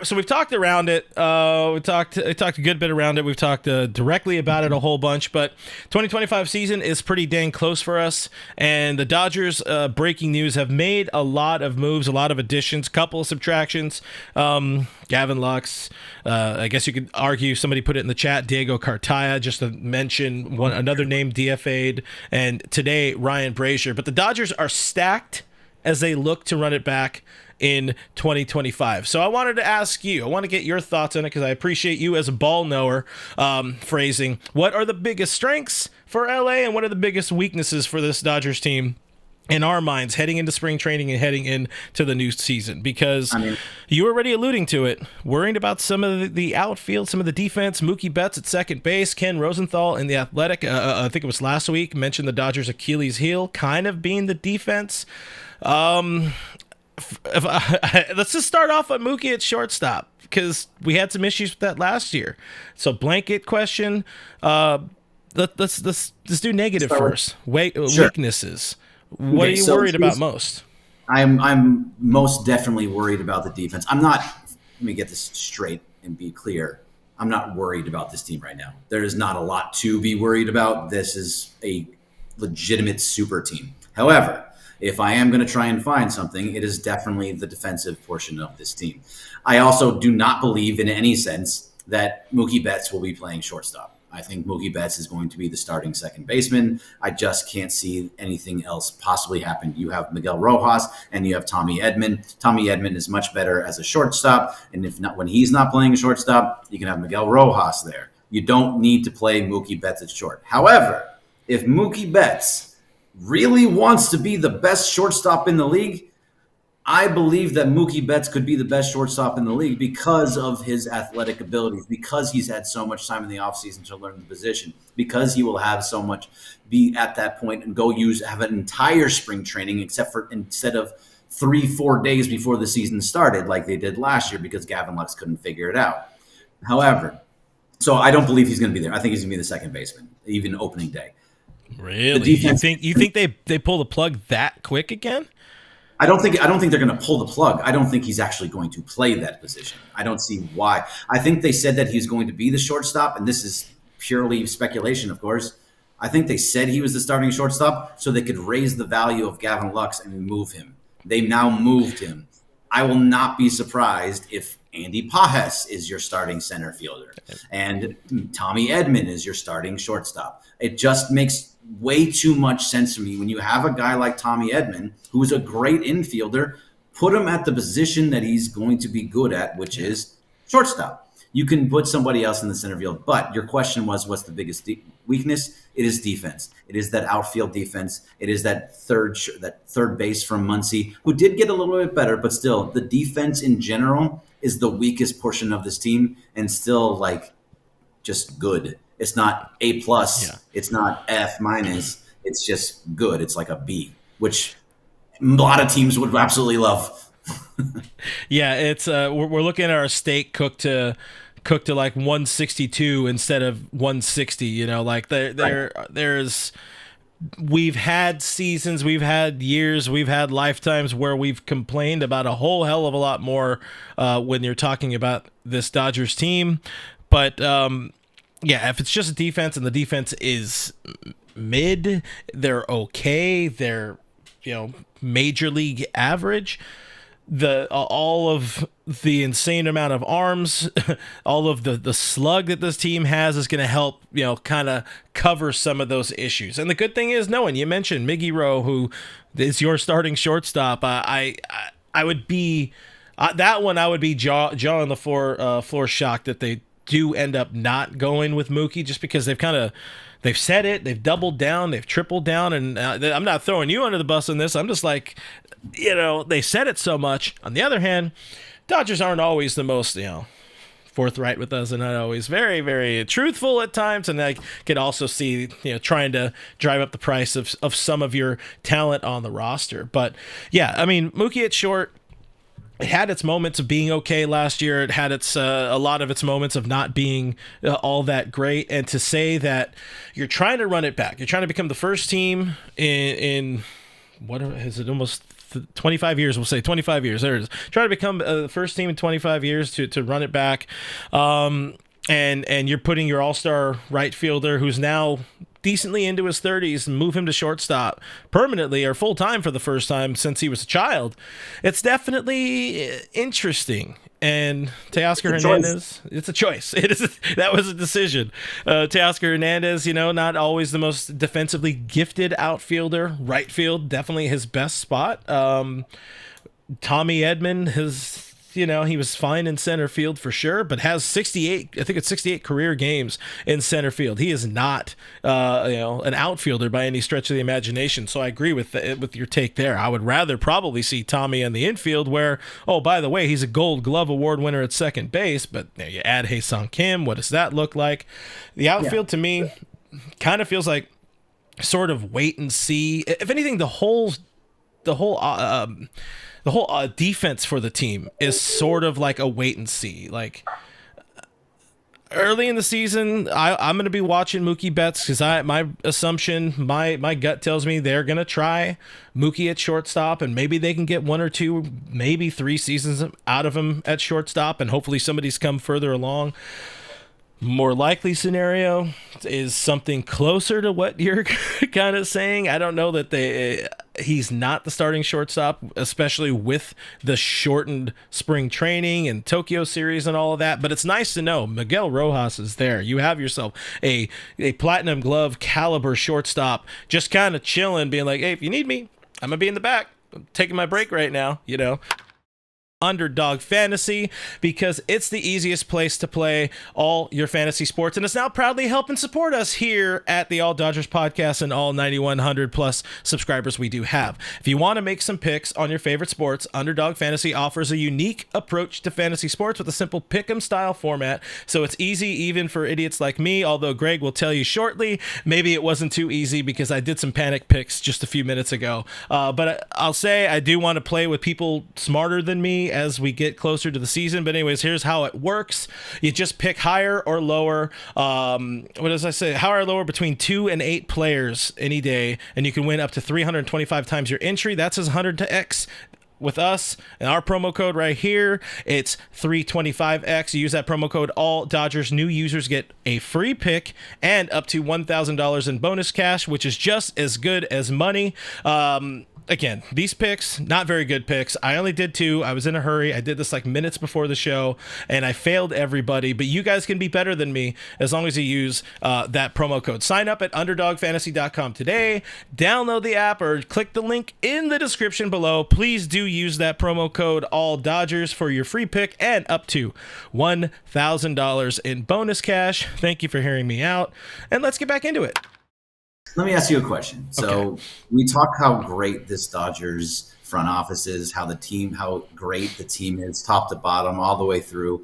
So we've talked around it. We talked a good bit around it. We've talked directly about it a whole bunch. But 2025 season is pretty dang close for us. And the Dodgers, breaking news, have made a lot of moves, a lot of additions, couple of subtractions. Gavin Lux. I guess you could argue somebody put it in the chat. Diego Cartaya, just to mention another name DFA'd, and today Ryan Brazier. But the Dodgers are stacked as they look to run it back in 2025. So I wanted to ask you, I want to get your thoughts on it because I appreciate you as a ball knower, phrasing. What are the biggest strengths for LA and what are the biggest weaknesses for this Dodgers team in our minds heading into spring training and heading into the new season? Because you were already alluding to it, worried about some of the outfield, some of the defense. Mookie Betts at second base, Ken Rosenthal in the Athletic, I think it was last week, mentioned the Dodgers' Achilles heel kind of being the defense. Let's just start off on Mookie at shortstop because we had some issues with that last year. So blanket question. Let's do negative first. Sure. Weaknesses. What are you worried about most? I'm most definitely worried about the defense. I'm not. Let me get this straight and be clear. I'm not worried about this team right now. There is not a lot to be worried about. This is a legitimate super team. However, if I am going to try and find something, it is definitely the defensive portion of this team. I also do not believe in any sense that Mookie Betts will be playing shortstop. I think Mookie Betts is going to be the starting second baseman. I just can't see anything else possibly happen. You have Miguel Rojas and you have Tommy Edman. Tommy Edman is much better as a shortstop, and if not, when he's not playing a shortstop, you can have Miguel Rojas there. You don't need to play Mookie Betts at short. However, if Mookie Betts really wants to be the best shortstop in the league, I believe that Mookie Betts could be the best shortstop in the league because of his athletic abilities, because he's had so much time in the offseason to learn the position, because he will have so much be at that point and have an entire spring training instead of 3-4 days before the season started like they did last year because Gavin Lux couldn't figure it out. However, so I don't believe he's going to be there. I think he's going to be the second baseman, even opening day. Really? You think they pull the plug that quick again? I don't think they're going to pull the plug. I don't think he's actually going to play that position. I don't see why. I think they said that he's going to be the shortstop, and this is purely speculation, of course. I think they said he was the starting shortstop so they could raise the value of Gavin Lux and move him. They now moved him. I will not be surprised if Andy Pajes is your starting center fielder and Tommy Edman is your starting shortstop. It just makes way too much sense to me when you have a guy like Tommy Edman, who is a great infielder, put him at the position that he's going to be good at, which is shortstop. You can put somebody else in the center field, but your question was, what's the biggest weakness? It is defense. It is that outfield defense. It is that third base from Muncy, who did get a little bit better, but still, the defense in general is the weakest portion of this team, and still like just good. It's not A plus. Yeah. It's not F minus. It's just good. It's like a B, which a lot of teams would absolutely love. Yeah, it's we're looking at our steak cooked to like 162 instead of 160. You know, like there's we've had seasons, we've had years, we've had lifetimes where we've complained about a whole hell of a lot more when you're talking about this Dodgers team, but. Yeah, if it's just a defense and the defense is mid, they're okay, they're major league average. All of the insane amount of arms, all of the slug that this team has is going to help kind of cover some of those issues. And the good thing is, you mentioned Miggy Rowe, who is your starting shortstop. I would be that one. I would be jaw on the floor shocked that they do end up not going with Mookie, just because they've said it, they've doubled down, they've tripled down, and I'm not throwing you under the bus on this. I'm just like, they said it so much. On the other hand, Dodgers aren't always the most, forthright with us, and not always very, very truthful at times. And I could also see, trying to drive up the price of some of your talent on the roster. But yeah, I mean, Mookie at short, it had its moments of being okay last year. It had a lot of its moments of not being all that great. And to say that you're trying to run it back, you're trying to become the first team in what is it, almost 25 years. We'll say 25 years. There it is. Try to become the first team in 25 years to run it back. And you're putting your all-star right fielder, who's now decently into his 30s, and move him to shortstop permanently or full-time for the first time since he was a child. It's definitely interesting. And Teoscar Hernandez, it's a choice. That was a decision. Teoscar Hernandez, not always the most defensively gifted outfielder. Right field, definitely his best spot. Tommy Edman he was fine in center field for sure, but has 68, I think it's 68 career games in center field. He is not, an outfielder by any stretch of the imagination. So I agree with your take there. I would rather probably see Tommy in the infield where, oh, by the way, he's a Gold Glove Award winner at second base, but you add Hae-Sung Kim. What does that look like? The outfield to me kind of feels like sort of wait and see. If anything, the whole defense for the team is sort of like a wait and see. Like early in the season, I'm going to be watching Mookie Betts because my assumption, my gut tells me they're going to try Mookie at shortstop, and maybe they can get 1 or 2, maybe 3 seasons out of him at shortstop, and hopefully somebody's come further along. More likely scenario is something closer to what you're kind of saying. I don't know that he's not the starting shortstop, especially with the shortened spring training and Tokyo series and all of that. But it's nice to know Miguel Rojas is there. You have yourself a platinum glove caliber shortstop just kind of chilling, being like, hey, if you need me, I'm going to be in the back. I'm taking my break right now, Underdog Fantasy, because it's the easiest place to play all your fantasy sports, and it's now proudly helping support us here at the All Dodgers podcast and all 9,100 plus subscribers we do have. If you want to make some picks on your favorite sports, Underdog Fantasy offers a unique approach to fantasy sports with a simple pick'em style format, so it's easy even for idiots like me, although Greg will tell you shortly, maybe it wasn't too easy because I did some panic picks just a few minutes ago, but I'll say I do want to play with people smarter than me as we get closer to the season. But anyways, here's how it works. You just pick higher or lower. What does I say? Higher or lower between 2 and 8 players any day, and you can win up to 325 times your entry. That's as 100 to X. With us and our promo code right here, it's 325X. You use that promo code, all Dodgers. New users get a free pick and up to $1,000 in bonus cash, which is just as good as money. Again, these picks, not very good picks. I only did 2. I was in a hurry. I did this like minutes before the show, and I failed everybody. But you guys can be better than me as long as you use that promo code. Sign up at UnderdogFantasy.com today. Download the app or click the link in the description below. Please do use that promo code ALLDODGERS for your free pick and up to $1,000 in bonus cash. Thank you for hearing me out, and let's get back into it. Let me ask you a question. So we talk how great this Dodgers front office is, how great the team is, top to bottom, all the way through.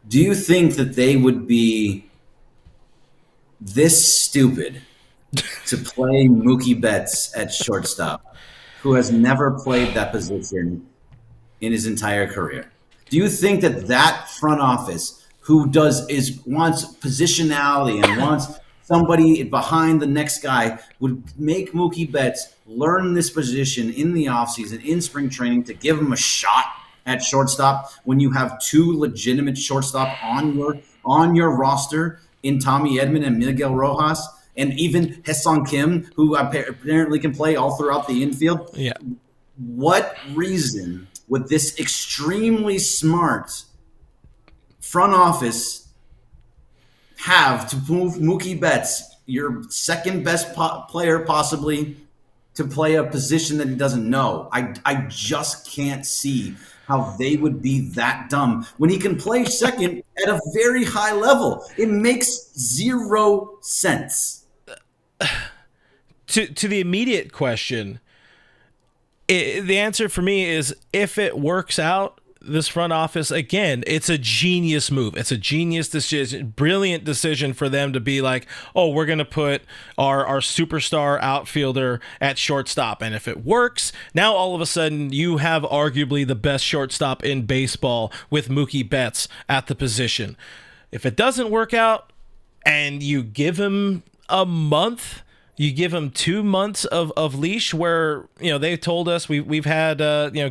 Do you think that they would be this stupid to play Mookie Betts at shortstop, who has never played that position in his entire career? Do you think that front office, who wants positionality and wants somebody behind the next guy, would make Mookie Betts learn this position in the offseason, in spring training, to give him a shot at shortstop when you have 2 legitimate shortstop on your roster in Tommy Edman and Miguel Rojas, and even Hae-Sung Kim, who apparently can play all throughout the infield? Yeah. What reason would this extremely smart front office have to move Mookie Betts, your second best player possibly, to play a position that he doesn't know? I just can't see how they would be that dumb when he can play second at a very high level. It makes 0 sense. To the immediate question, the answer for me is, if it works out, this front office, again, it's a genius move. It's a genius decision, brilliant decision for them to be like, oh, we're going to put our superstar outfielder at shortstop. And if it works, now all of a sudden you have arguably the best shortstop in baseball with Mookie Betts at the position. If it doesn't work out and you give him a month You give him 2 months of leash where, they told us we've had,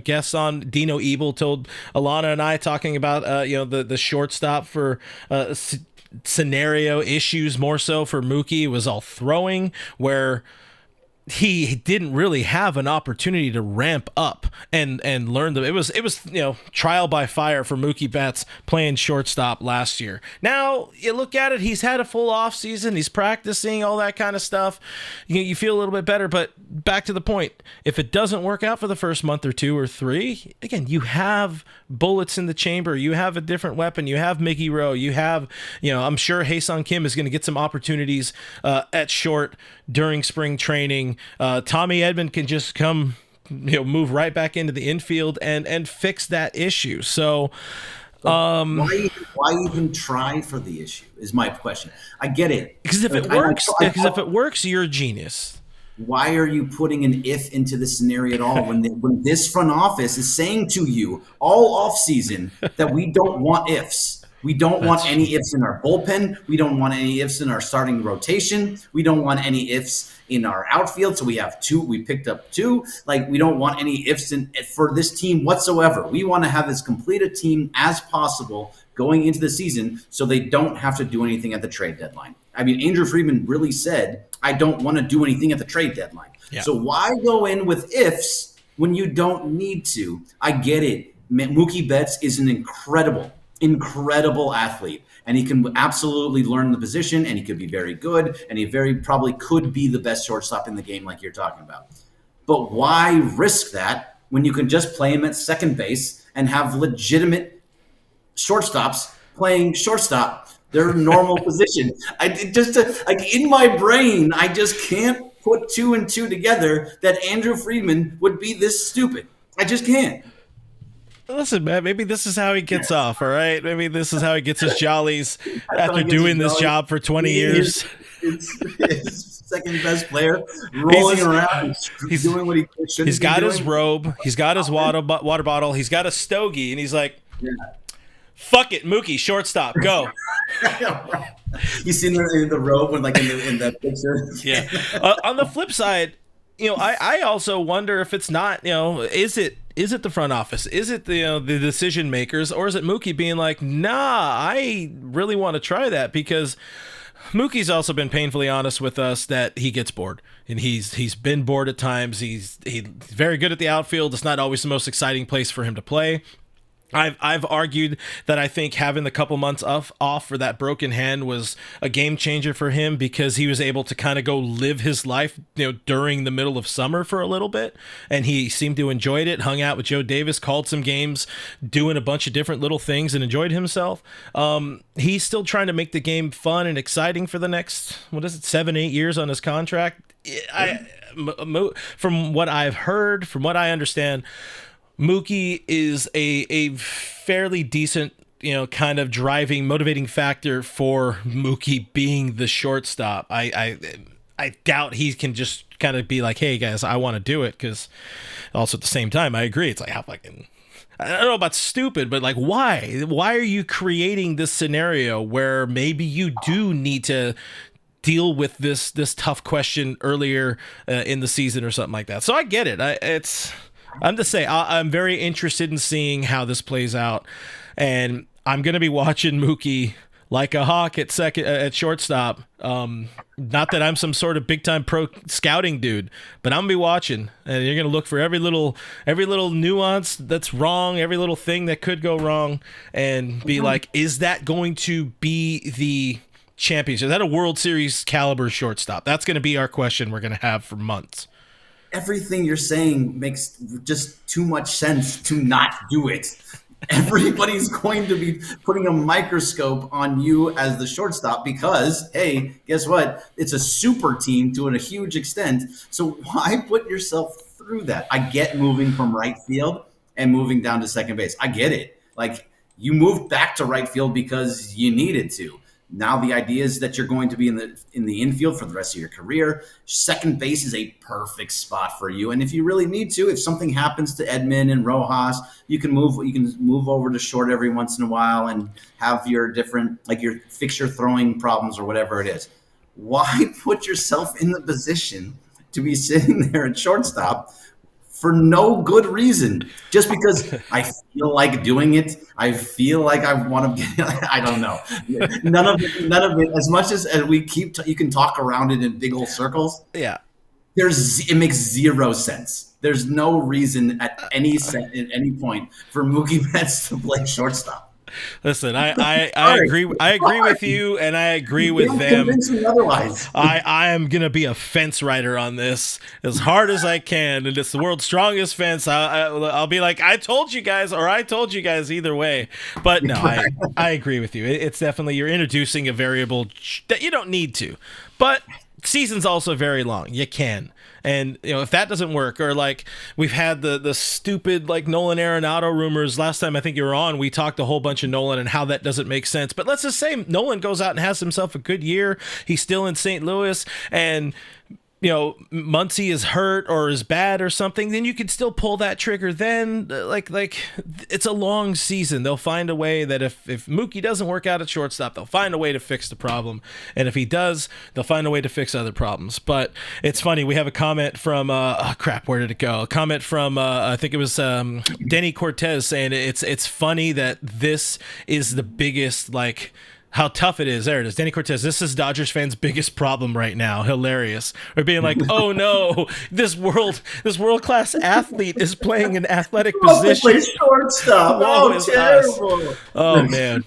guests on. Dino Ebel told Alana and I talking about, the shortstop for, scenario issues more so for Mookie was all throwing where he didn't really have an opportunity to ramp up and learn them. It was trial by fire for Mookie Betts playing shortstop last year. Now you look at it, he's had a full off season, he's practicing all that kind of stuff. You feel a little bit better, but back to the point, if it doesn't work out for the first month or 2 or 3, again, you have bullets in the chamber, you have a different weapon, you have Mickey Rowe, you have, I'm sure Hae-Sung Kim is going to get some opportunities at short during spring training. Tommy Edman can just come, move right back into the infield and fix that issue. So, why even try for the issue is my question. I get it because if it works, you're a genius. Why are you putting an if into the scenario at all when this front office is saying to you all off season that we don't want ifs? We don't want any ifs in our bullpen. We don't want any ifs in our starting rotation. We don't want any ifs in our outfield. So we have two. We picked up two. Like, we don't want any ifs for this team whatsoever. We want to have as complete a team as possible going into the season so they don't have to do anything at the trade deadline. I mean, Andrew Friedman really said, I don't want to do anything at the trade deadline. Yeah. So why go in with ifs when you don't need to? I get it. Mookie Betts is an incredible athlete, and he can absolutely learn the position, and he could be very good, and he very probably could be the best shortstop in the game like you're talking about. But why risk that when you can just play him at second base and have legitimate shortstops playing shortstop, their normal position? In my brain, I just can't put 2 and 2 together that Andrew Friedman would be this stupid. I just can't. Listen, man, maybe this is how he gets off, all right? Maybe this is how he gets his jollies after doing this job for 20 years. His second best player, rolling around, he's doing what he should. He's got his robe, he's got his water bottle, he's got a stogie, and he's like, fuck it, Mookie, shortstop, go. You seen the robe when, like, in the picture? Yeah. On the flip side, I also wonder if it's not, is it the front office? Is it the decision makers, or is it Mookie being like, nah, I really want to try that? Because Mookie's also been painfully honest with us that he gets bored, and he's been bored at times. He's very good at the outfield. It's not always the most exciting place for him to play. I've argued that I think having the couple months off for that broken hand was a game changer for him, because he was able to kind of go live his life, during the middle of summer for a little bit, and he seemed to enjoy it. Hung out with Joe Davis, called some games, doing a bunch of different little things, and enjoyed himself. He's still trying to make the game fun and exciting for the next 7-8 years on his contract. From what I've heard, from what I understand, Mookie is a fairly decent, kind of driving, motivating factor for Mookie being the shortstop. I doubt he can just kind of be like, hey guys, I want to do it, because also at the same time, I agree. It's like, how fucking, I don't know about stupid, but like, why are you creating this scenario where maybe you do need to deal with this tough question earlier in the season or something like that? So I get it. I'm just saying, I'm very interested in seeing how this plays out, and I'm going to be watching Mookie like a hawk at shortstop. Not that I'm some sort of big time pro scouting dude, but I'm gonna be watching, and you're gonna look for every little nuance that's wrong, every little thing that could go wrong, and be like, is that going to be the championship? Is that a World Series caliber shortstop? That's going to be our question we're going to have for months. Everything you're saying makes just too much sense to not do it. Everybody's going to be putting a microscope on you as the shortstop because, hey, guess what? It's a super team to a huge extent. So why put yourself through that? I get moving from right field and moving down to second base. I get it. Like, you moved back to right field because you needed to. Now the idea is that you're going to be in the infield for the rest of your career. Second base is a perfect spot for you. And if you really need to, if something happens to Edman and Rojas, you can move over to short every once in a while and have your different, like, your fix your throwing problems or whatever it is. Why put yourself in the position to be sitting there at shortstop for no good reason? Just because I feel like doing it, I feel like I want to get. I don't know. None of it. As much as we keep, you can talk around it in big old circles. Yeah. It makes zero sense. There's no reason at any point for Mookie Betts to play shortstop. Listen, I Sorry, agree. I agree with you, and I agree you with can't them. convince me otherwise. I am gonna be a fence rider on this as hard as I can, and it's the world's strongest fence. I'll be like, I told you guys, or I told you guys either way. But no, I agree with you. It's definitely, you're introducing a variable that you don't need to, but season's also very long. You can. And if that doesn't work, or like we've had the stupid like Nolan Arenado rumors last time I think you were on, we talked a whole bunch of Nolan and how that doesn't make sense. But let's just say Nolan goes out and has himself a good year. He's still in St. Louis, and Muncy is hurt or is bad or something, then you could still pull that trigger. Then like it's a long season. They'll find a way that if Mookie doesn't work out at shortstop, they'll find a way to fix the problem. And if he does, they'll find a way to fix other problems. But it's funny. We have a comment from where did it go? A comment from I think it was Denny Cortez saying it's funny that this is the biggest like how tough it is. There it is. Danny Cortez. This is Dodgers fans' biggest problem right now. Hilarious. Or being like, oh no, this world class athlete is playing an athletic Love to position. play shortstop. Woe Oh, is us. terrible. Oh man.